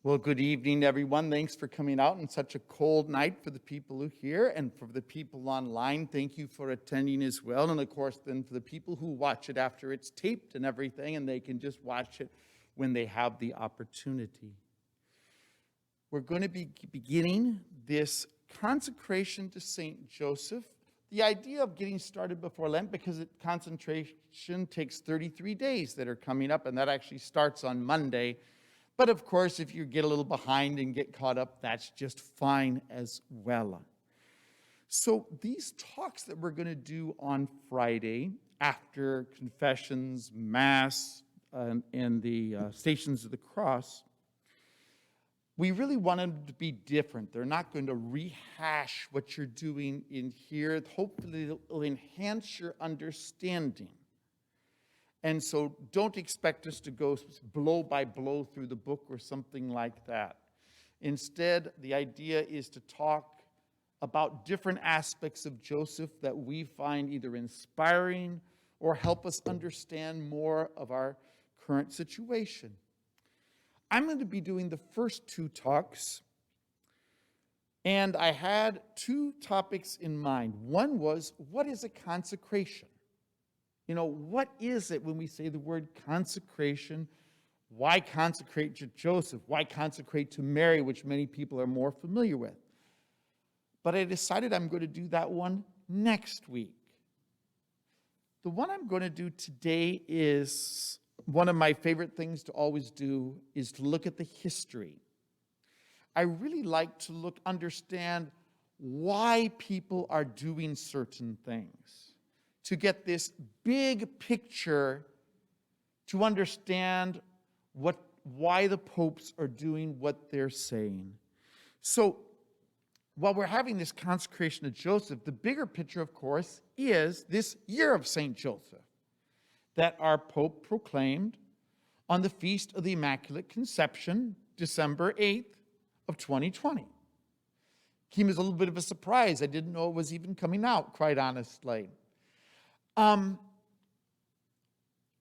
Well, good evening, everyone. Thanks for coming out on such a cold night for the people who are here, and for the people online, thank you for attending as well. And of course, then for the people who watch it after it's taped and everything, and they can just watch it when they have the opportunity. We're going to be beginning this consecration to St. Joseph. The idea of getting started before Lent, because consecration takes 33 days that are coming up, and that actually starts on Monday. But of course, if you get a little behind and get caught up, that's just fine as well. So these talks that we're going to do on Friday after confessions, Mass, and the Stations of the Cross, we really want them to be different. They're not going to rehash what you're doing in here. Hopefully, it'll enhance your understanding. And so don't expect us to go blow by blow through the book or something like that. Instead, the idea is to talk about different aspects of Joseph that we find either inspiring or help us understand more of our current situation. I'm going to be doing the first two talks, and I had two topics in mind. One was, what is a consecration? You know, what is it when we say the word consecration? Why consecrate to Joseph? Why consecrate to Mary, which many people are more familiar with? But I decided I'm going to do that one next week. The one I'm going to do today is one of my favorite things to always do, is to look at the history. I really like to understand why people are doing certain things, to get this big picture, to understand why the popes are doing what they're saying. So while we're having this consecration of Joseph, the bigger picture, of course, is this year of St. Joseph that our Pope proclaimed on the Feast of the Immaculate Conception, December 8th of 2020. Came as a little bit of a surprise. I didn't know it was even coming out, quite honestly.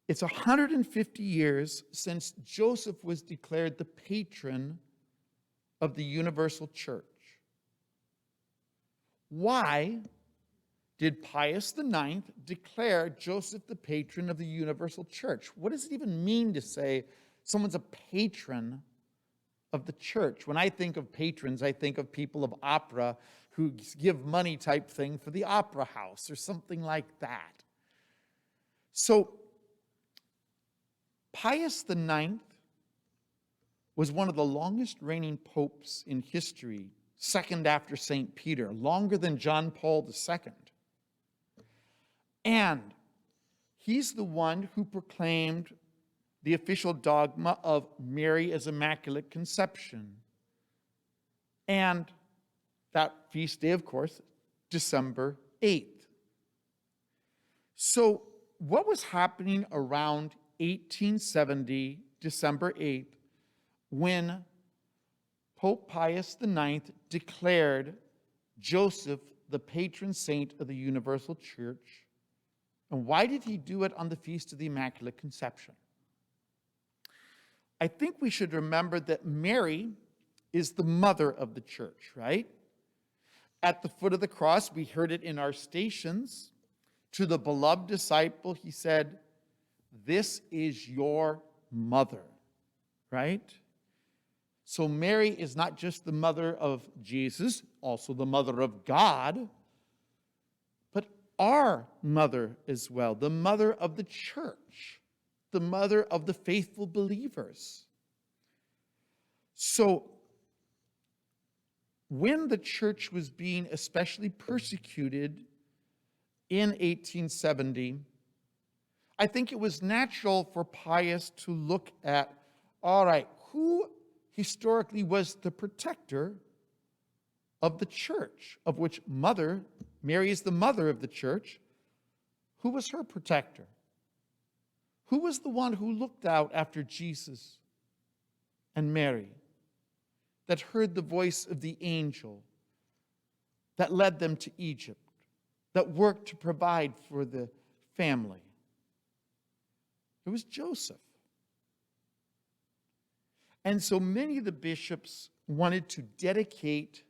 It's 150 years since Joseph was declared the patron of the universal church. Why did Pius IX declare Joseph the patron of the universal church? What does it even mean to say someone's a patron of the church? When I think of patrons, I think of people of opera who give money type thing for the opera house or something like that. So Pius IX was one of the longest reigning popes in history, second after St. Peter, longer than John Paul II. And he's the one who proclaimed the official dogma of Mary as Immaculate Conception. And that feast day, of course, December 8th. So what was happening around 1870, December 8th, when Pope Pius IX declared Joseph the patron saint of the universal church? And why did he do it on the Feast of the Immaculate Conception? I think we should remember that Mary is the mother of the church, right? At the foot of the cross, we heard it in our stations. To the beloved disciple, he said, "This is your mother," right? So Mary is not just the mother of Jesus, also the mother of God, but our mother as well, the mother of the church, the mother of the faithful believers. So when the church was being especially persecuted in 1870, I think it was natural for Pius to look at, all right, who historically was the protector of the church, of which Mary is the mother of the church. Who was her protector? Who was the one who looked out after Jesus and Mary, that heard the voice of the angel, that led them to Egypt, that worked to provide for the family? It was Joseph. And so many of the bishops wanted to dedicate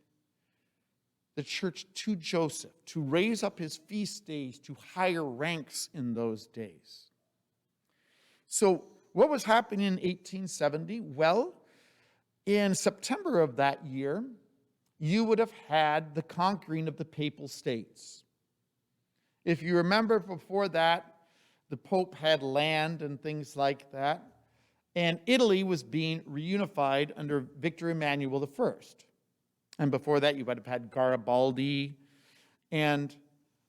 the church to Joseph, to raise up his feast days to higher ranks in those days. So what was happening in 1870? Well, in September of that year, you would have had the conquering of the Papal States. If you remember, before that, the Pope had land and things like that, and Italy was being reunified under Victor Emmanuel I. And before that, you would have had Garibaldi. And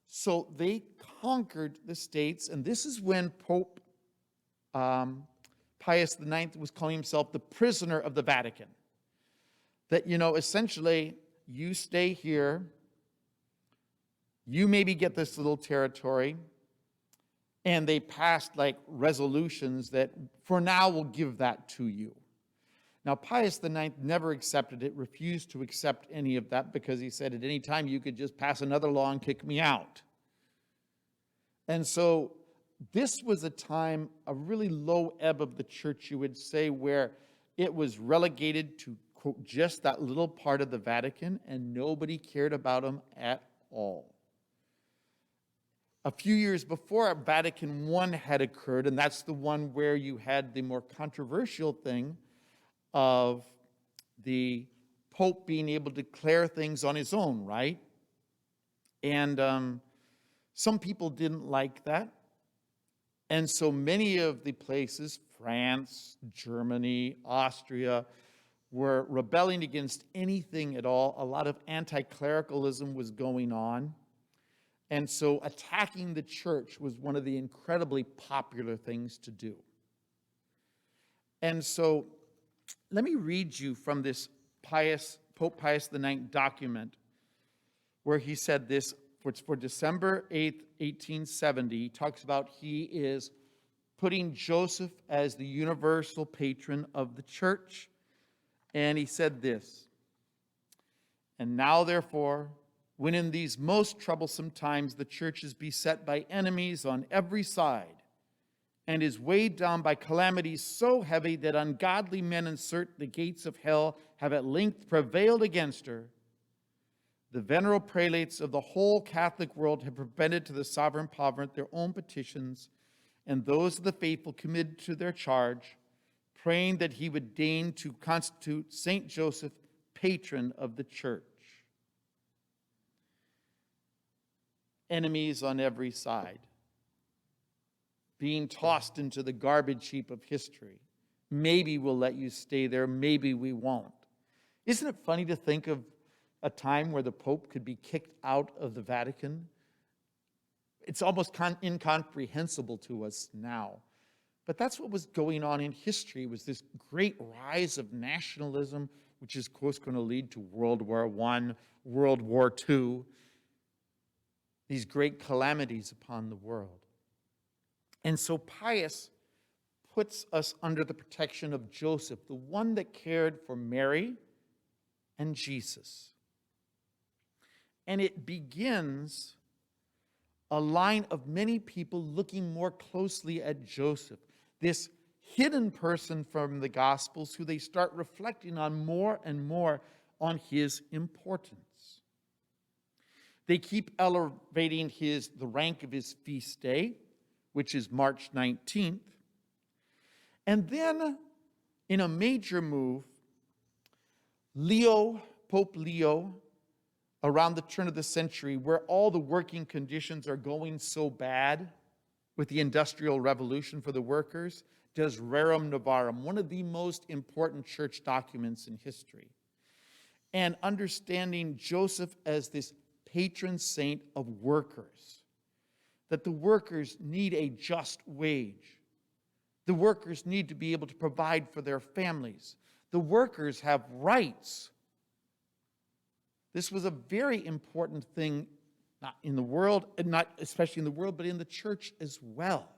so they conquered the states, and this is when Pope Pius IX was calling himself the prisoner of the Vatican. That, essentially, you stay here, you maybe get this little territory, and they passed resolutions that for now we'll give that to you. Now, Pius IX never accepted it, refused to accept any of that because he said at any time you could just pass another law and kick me out. And so this was a time, a really low ebb of the church, you would say, where it was relegated to, quote, just that little part of the Vatican, and nobody cared about them at all. A few years before, Vatican I had occurred, and that's the one where you had the more controversial thing of the Pope being able to declare things on his own, right? And some people didn't like that. And so many of the places, France, Germany, Austria, were rebelling against anything at all. A lot of anti-clericalism was going on. And so attacking the church was one of the incredibly popular things to do. And so let me read you from this Pope Pius IX document where he said this for December 8th, 1870. He talks about he is putting Joseph as the universal patron of the church. And he said this, "And now, therefore, when in these most troublesome times the church is beset by enemies on every side, and is weighed down by calamities so heavy that ungodly men insert the gates of hell have at length prevailed against her, the venerable prelates of the whole Catholic world have presented to the sovereign pontiff their own petitions, and those of the faithful committed to their charge, praying that he would deign to constitute Saint Joseph patron of the church." Enemies on every side, being tossed into the garbage heap of history. Maybe we'll let you stay there, maybe we won't. Isn't it funny to think of a time where the Pope could be kicked out of the Vatican? It's almost incomprehensible to us now. But that's what was going on in history, was this great rise of nationalism, which is, of course, going to lead to World War I, World War II, these great calamities upon the world. And so Pius puts us under the protection of Joseph, the one that cared for Mary and Jesus. And it begins a line of many people looking more closely at Joseph, this hidden person from the Gospels who they start reflecting on more and more on his importance. They keep elevating the rank of his feast day, which is March 19th. And then, in a major move, Pope Leo, around the turn of the century, where all the working conditions are going so bad with the Industrial Revolution for the workers, does Rerum Novarum, one of the most important church documents in history. And understanding Joseph as this patron saint of workers, that the workers need a just wage. The workers need to be able to provide for their families. The workers have rights. This was a very important thing, not in the world, and not especially in the world, but in the church as well.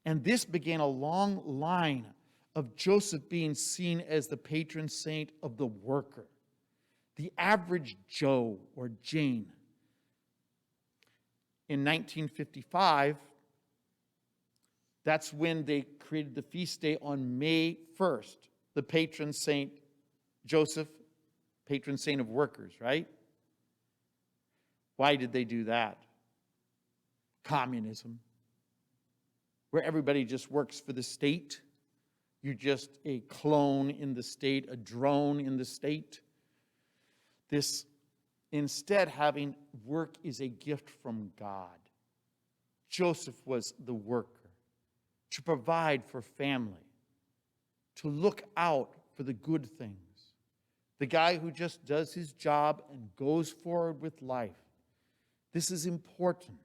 And this began a long line of Joseph being seen as the patron saint of the worker, the average Joe or Jane. In 1955, that's when they created the feast day on May 1st. the patron saint Joseph, patron saint of workers, right? Why did they do that? Communism, where everybody just works for the state. You're just a clone in the state, a drone in the state. This, instead, having work is a gift from God. Joseph was the worker, to provide for family, to look out for the good things. The guy who just does his job and goes forward with life. This is important.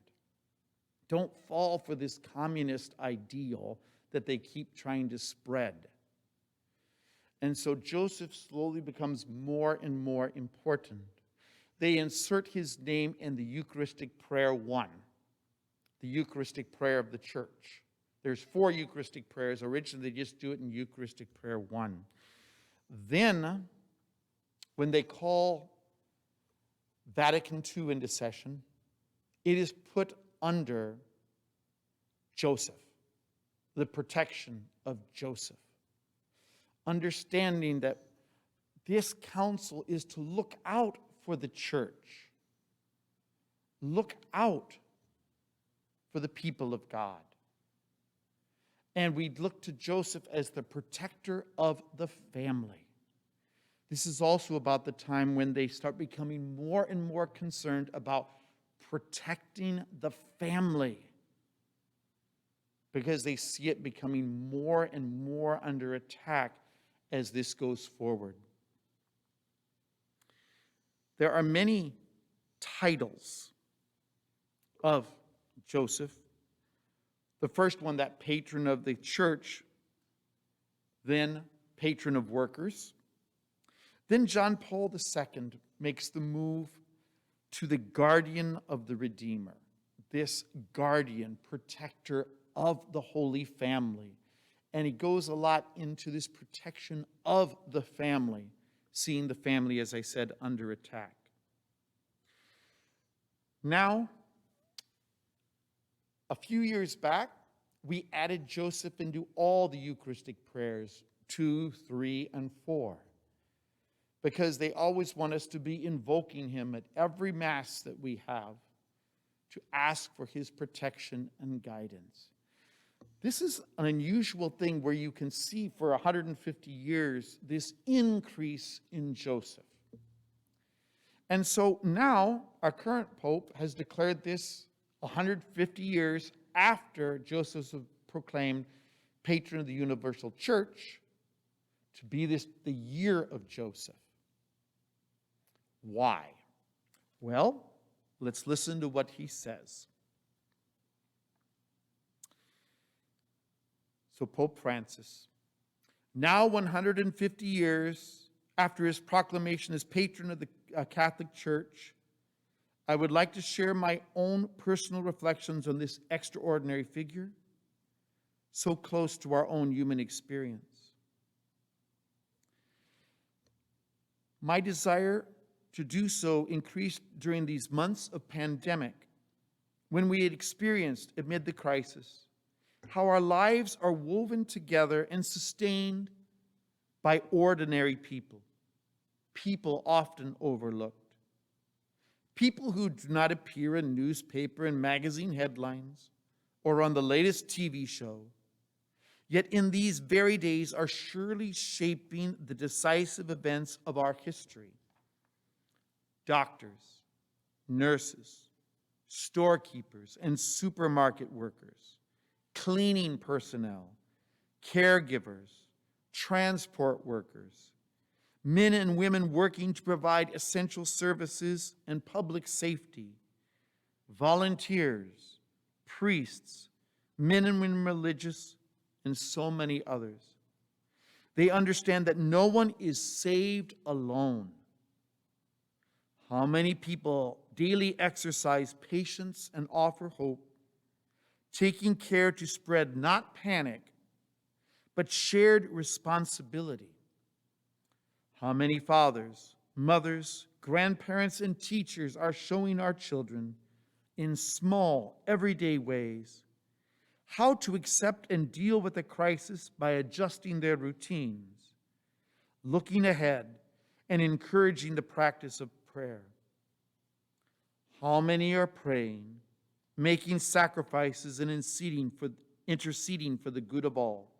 Don't fall for this communist ideal that they keep trying to spread. And so Joseph slowly becomes more and more important. They insert his name in the Eucharistic Prayer 1, the Eucharistic prayer of the church. There's 4 Eucharistic prayers. Originally, they just do it in Eucharistic Prayer 1. Then, when they call Vatican II into session, it is put under Joseph, the protection of Joseph. Understanding that this council is to look out for the church. Look out for the people of God. And we look to Joseph as the protector of the family. This is also about the time when they start becoming more and more concerned about protecting the family, because they see it becoming more and more under attack as this goes forward. There are many titles of Joseph. The first one, that patron of the church, then patron of workers. Then John Paul II makes the move to the guardian of the Redeemer, this guardian, protector of the Holy Family. And he goes a lot into this protection of the family, seeing the family, as I said, under attack. Now, a few years back, we added Joseph into all the Eucharistic prayers, 2, 3, and 4. Because they always want us to be invoking him at every Mass that we have to ask for his protection and guidance. This is an unusual thing where you can see for 150 years this increase in Joseph. And so now our current Pope has declared this 150 years after Joseph was proclaimed patron of the Universal Church to be the year of Joseph. Why? Well, let's listen to what he says. So Pope Francis, now 150 years after his proclamation as patron of the Catholic Church, I would like to share my own personal reflections on this extraordinary figure, so close to our own human experience. My desire to do so increased during these months of pandemic, when we had experienced, amid the crisis, how our lives are woven together and sustained by ordinary people, people often overlooked, people who do not appear in newspaper and magazine headlines or on the latest TV show, yet in these very days are surely shaping the decisive events of our history. Doctors, nurses, storekeepers, and supermarket workers, cleaning personnel, caregivers, transport workers, men and women working to provide essential services and public safety, volunteers, priests, men and women religious, and so many others. They understand that no one is saved alone. How many people daily exercise patience and offer hope, taking care to spread not panic, but shared responsibility. How many fathers, mothers, grandparents, and teachers are showing our children in small, everyday ways how to accept and deal with the crisis by adjusting their routines, looking ahead, and encouraging the practice of prayer. How many are praying, making sacrifices, and interceding for the good of all?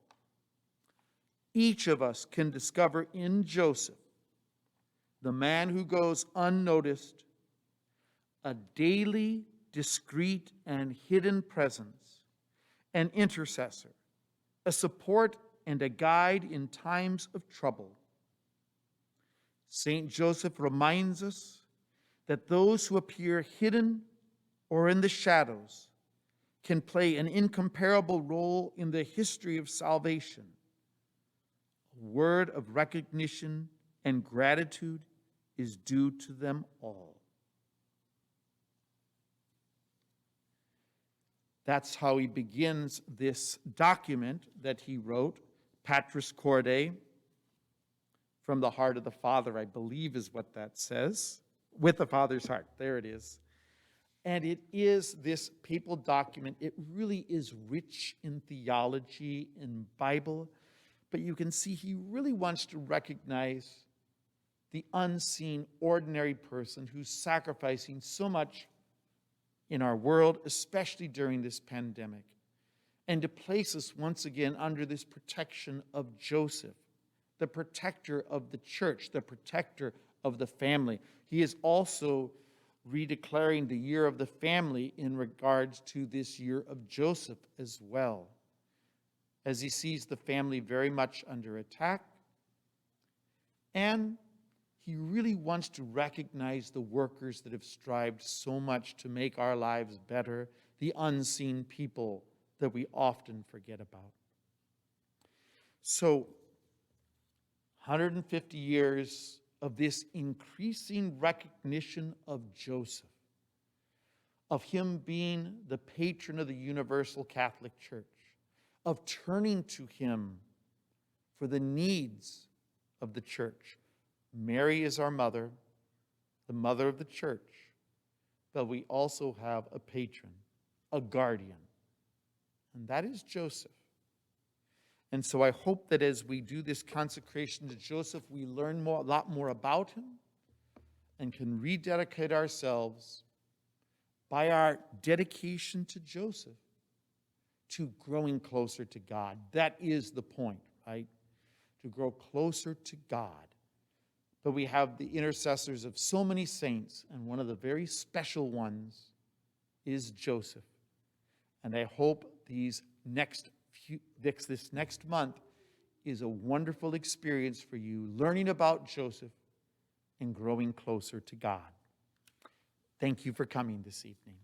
Each of us can discover in Joseph, the man who goes unnoticed, a daily, discreet, and hidden presence, an intercessor, a support and a guide in times of trouble. St. Joseph reminds us that those who appear hidden or in the shadows can play an incomparable role in the history of salvation. A word of recognition and gratitude is due to them all. That's how he begins this document that he wrote, Patris Corde, from the heart of the Father, I believe is what that says. With the Father's heart, there it is. And it is this papal document. It really is rich in theology, in Bible, but you can see he really wants to recognize the unseen, ordinary person who's sacrificing so much in our world, especially during this pandemic, and to place us once again under this protection of Joseph, the protector of the church, the protector of the family. He is also redeclaring the year of the family in regards to this year of Joseph as well, as he sees the family very much under attack. And he really wants to recognize the workers that have strived so much to make our lives better, the unseen people that we often forget about. So, 150 years of this increasing recognition of Joseph, of him being the patron of the Universal Catholic Church, of turning to him for the needs of the church. Mary is our mother, the mother of the church, but we also have a patron, a guardian, and that is Joseph. And so I hope that as we do this consecration to Joseph, we learn a lot more about him and can rededicate ourselves by our dedication to Joseph to growing closer to God. That is the point, right? To grow closer to God. But we have the intercessors of so many saints, and one of the very special ones is Joseph. And I hope this next month is a wonderful experience for you, learning about Joseph and growing closer to God. Thank you for coming this evening.